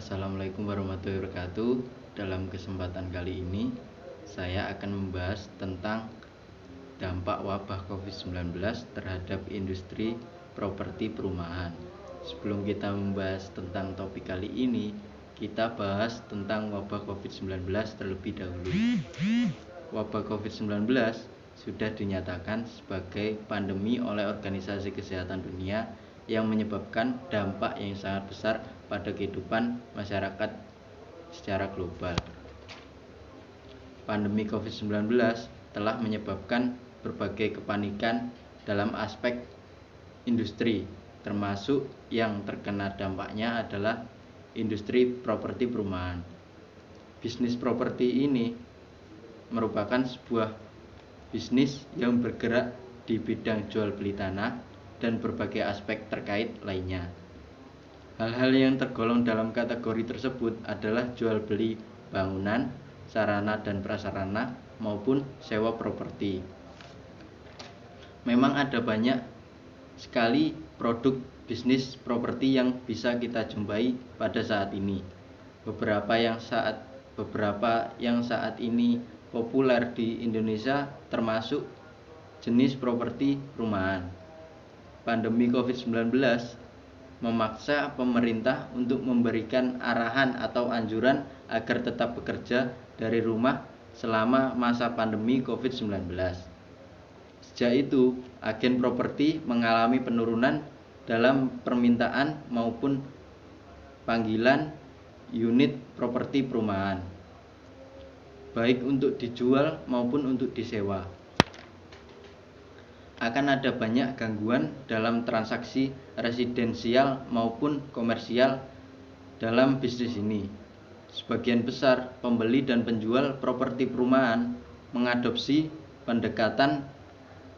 Assalamualaikum warahmatullahi wabarakatuh. Dalam kesempatan kali ini saya akan membahas tentang dampak wabah COVID-19 terhadap industri properti perumahan. Sebelum kita membahas tentang topik kali ini, kita bahas tentang wabah COVID-19 terlebih dahulu. Wabah COVID-19 sudah dinyatakan sebagai pandemi oleh Organisasi Kesehatan Dunia yang menyebabkan dampak yang sangat besar pada kehidupan masyarakat secara global. Pandemi COVID-19 telah menyebabkan berbagai kepanikan dalam aspek industri, termasuk yang terkena dampaknya adalah industri properti perumahan. Bisnis properti ini merupakan sebuah bisnis yang bergerak di bidang jual beli tanah dan berbagai aspek terkait lainnya. Hal-hal yang tergolong dalam kategori tersebut adalah jual beli bangunan, sarana dan prasarana maupun sewa properti. Memang ada banyak sekali produk bisnis properti yang bisa kita jumpai pada saat ini. Beberapa yang saat ini populer di Indonesia termasuk jenis properti perumahan. Pandemi COVID-19 memaksa pemerintah untuk memberikan arahan atau anjuran agar tetap bekerja dari rumah selama masa pandemi COVID-19. Sejak itu, agen properti mengalami penurunan dalam permintaan maupun panggilan unit properti perumahan, baik untuk dijual maupun untuk disewa. Akan ada banyak gangguan dalam transaksi residensial maupun komersial dalam bisnis ini. Sebagian besar pembeli dan penjual properti perumahan mengadopsi pendekatan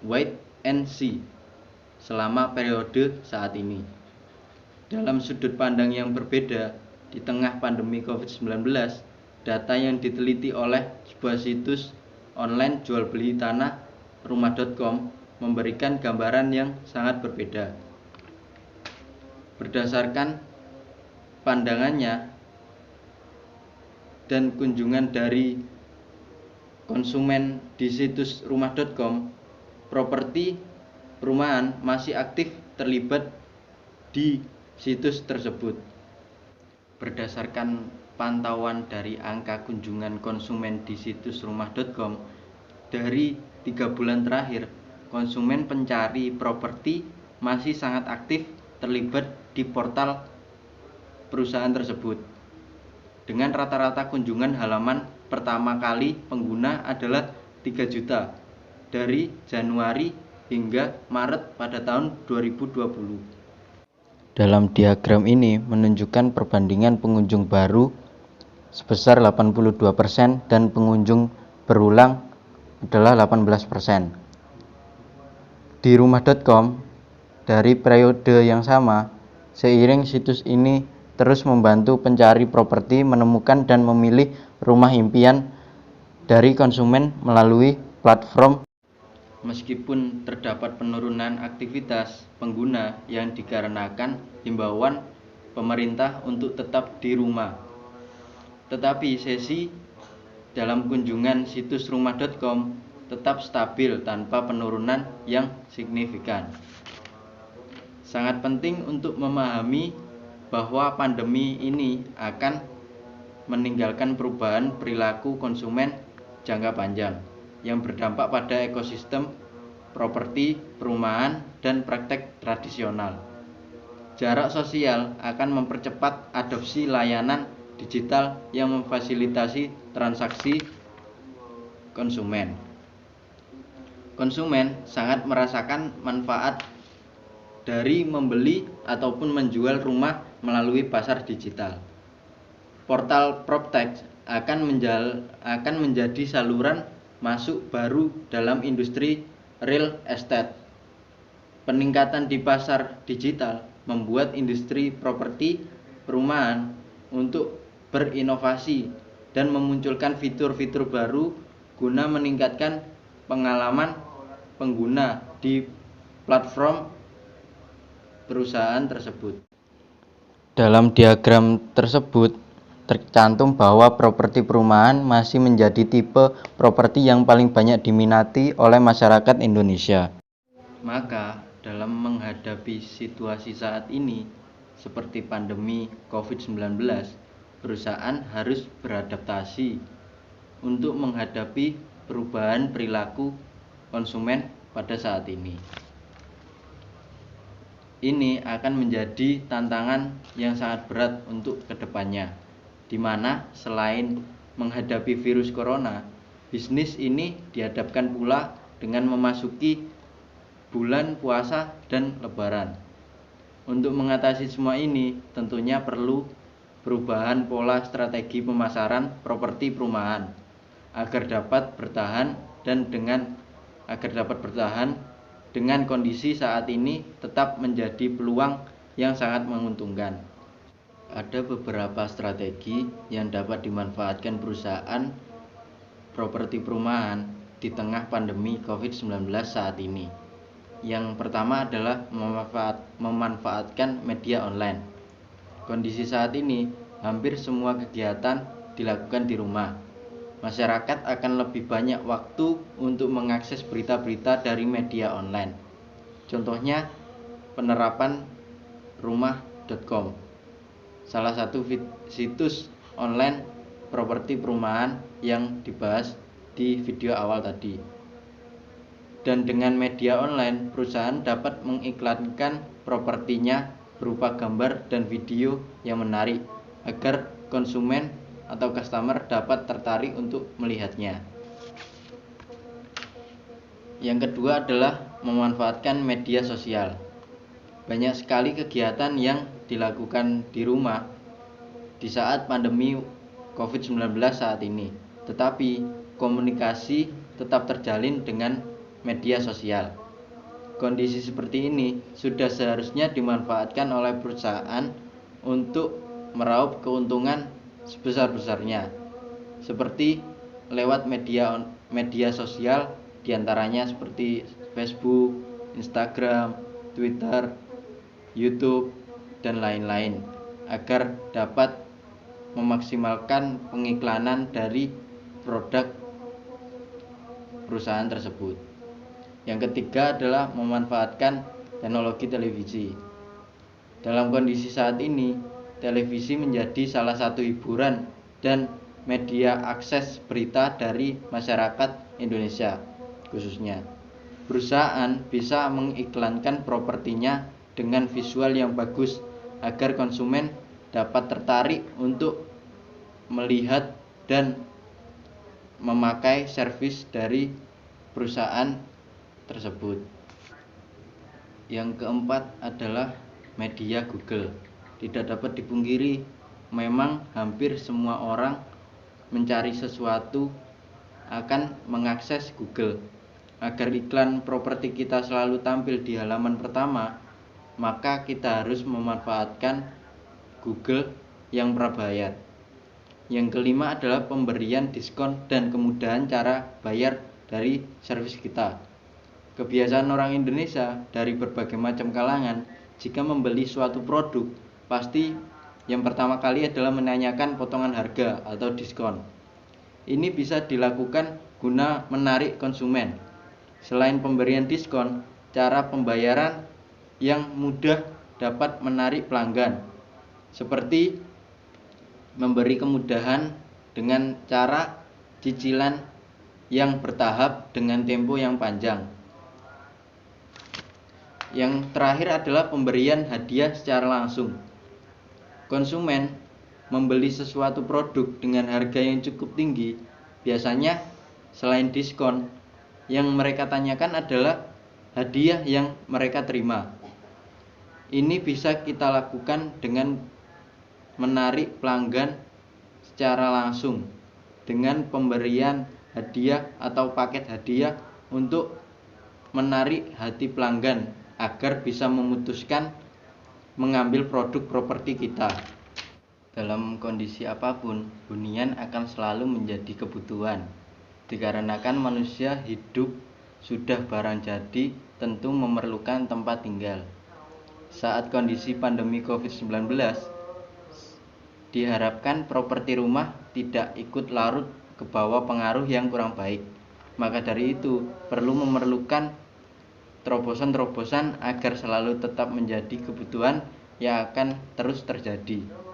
wait and see selama periode saat ini. Dalam sudut pandang yang berbeda, di tengah pandemi COVID-19, data yang diteliti oleh sebuah situs online jual beli tanah rumah.com memberikan gambaran yang sangat berbeda. Berdasarkan pandangannya dan kunjungan dari konsumen di situs rumah.com, properti perumahan masih aktif terlibat di situs tersebut. Berdasarkan pantauan dari angka kunjungan konsumen di situs rumah.com, dari 3 bulan terakhir, konsumen pencari properti masih sangat aktif terlibat di portal perusahaan tersebut. Dengan rata-rata kunjungan halaman pertama kali pengguna adalah 3 juta dari Januari hingga Maret pada tahun 2020. Dalam diagram ini menunjukkan perbandingan pengunjung baru sebesar 82% dan pengunjung berulang adalah 18%. Di rumah.com, dari periode yang sama, seiring situs ini terus membantu pencari properti menemukan dan memilih rumah impian dari konsumen melalui platform. Meskipun terdapat penurunan aktivitas pengguna yang dikarenakan himbauan pemerintah untuk tetap di rumah, tetapi sesi dalam kunjungan situs rumah.com tetap stabil tanpa penurunan yang signifikan. Sangat penting untuk memahami bahwa pandemi ini akan meninggalkan perubahan perilaku konsumen jangka panjang yang berdampak pada ekosistem properti, perumahan, dan praktek tradisional. Jarak sosial akan mempercepat adopsi layanan digital yang memfasilitasi transaksi konsumen. Konsumen sangat merasakan manfaat dari membeli ataupun menjual rumah melalui pasar digital. Portal PropTech akan menjadi saluran masuk baru dalam industri real estate. Peningkatan di pasar digital membuat industri properti perumahan untuk berinovasi dan memunculkan fitur-fitur baru guna meningkatkan pengalaman pengguna di platform perusahaan tersebut. Dalam diagram tersebut tercantum bahwa properti perumahan masih menjadi tipe properti yang paling banyak diminati oleh masyarakat Indonesia. Maka, dalam menghadapi situasi saat ini, seperti pandemi COVID-19, perusahaan harus beradaptasi untuk menghadapi perubahan perilaku konsumen pada saat ini. Ini akan menjadi tantangan yang sangat berat untuk kedepannya, di mana selain menghadapi virus corona, bisnis ini dihadapkan pula dengan memasuki bulan puasa dan lebaran. Untuk mengatasi semua ini, tentunya perlu perubahan pola strategi pemasaran properti perumahan agar dapat bertahan dengan kondisi saat ini tetap menjadi peluang yang sangat menguntungkan. Ada beberapa strategi yang dapat dimanfaatkan perusahaan properti perumahan di tengah pandemi COVID-19 saat ini. Yang pertama adalah memanfaatkan media online. Kondisi saat ini, hampir semua kegiatan dilakukan di rumah. Masyarakat akan lebih banyak waktu untuk mengakses berita-berita dari media online. Contohnya, penerapan rumah.com, salah satu situs online properti perumahan yang dibahas di video awal tadi. Dan dengan media online, perusahaan dapat mengiklankan propertinya berupa gambar dan video yang menarik agar konsumen atau customer dapat tertarik untuk melihatnya. Yang kedua adalah memanfaatkan media sosial. Banyak sekali kegiatan yang dilakukan di rumah di saat pandemi COVID-19 saat ini, tetapi komunikasi tetap terjalin dengan media sosial. Kondisi seperti ini sudah seharusnya dimanfaatkan oleh perusahaan untuk meraup keuntungan sebesar-besarnya, seperti lewat media sosial, diantaranya seperti Facebook, Instagram, Twitter, YouTube, dan lain-lain, agar dapat memaksimalkan pengiklanan dari produk perusahaan tersebut. Yang ketiga adalah memanfaatkan teknologi televisi. Dalam kondisi saat ini, televisi menjadi salah satu hiburan dan media akses berita dari masyarakat Indonesia khususnya. Perusahaan bisa mengiklankan propertinya dengan visual yang bagus agar konsumen dapat tertarik untuk melihat dan memakai servis dari perusahaan tersebut. Yang keempat adalah media Google. Tidak dapat dipungkiri, memang hampir semua orang mencari sesuatu akan mengakses Google. Agar iklan properti kita selalu tampil di halaman pertama, maka kita harus memanfaatkan Google yang prabayar. Yang kelima adalah pemberian diskon dan kemudahan cara bayar dari servis kita. Kebiasaan orang Indonesia dari berbagai macam kalangan, jika membeli suatu produk, pasti yang pertama kali adalah menanyakan potongan harga atau diskon. Ini bisa dilakukan guna menarik konsumen. Selain pemberian diskon, cara pembayaran yang mudah dapat menarik pelanggan, seperti memberi kemudahan dengan cara cicilan yang bertahap dengan tempo yang panjang. Yang terakhir adalah pemberian hadiah secara langsung. Konsumen membeli sesuatu produk dengan harga yang cukup tinggi, biasanya selain diskon, yang mereka tanyakan adalah hadiah yang mereka terima. Ini bisa kita lakukan dengan menarik pelanggan secara langsung dengan pemberian hadiah atau paket hadiah untuk menarik hati pelanggan agar bisa memutuskan mengambil produk properti kita. Dalam kondisi apapun, hunian akan selalu menjadi kebutuhan. Dikarenakan manusia hidup sudah barang jadi, tentu memerlukan tempat tinggal. Saat kondisi pandemi COVID-19, Diharapkan properti rumah tidak ikut larut ke bawah pengaruh yang kurang baik. Maka dari itu, memerlukan terobosan-terobosan agar selalu tetap menjadi kebutuhan yang akan terus terjadi.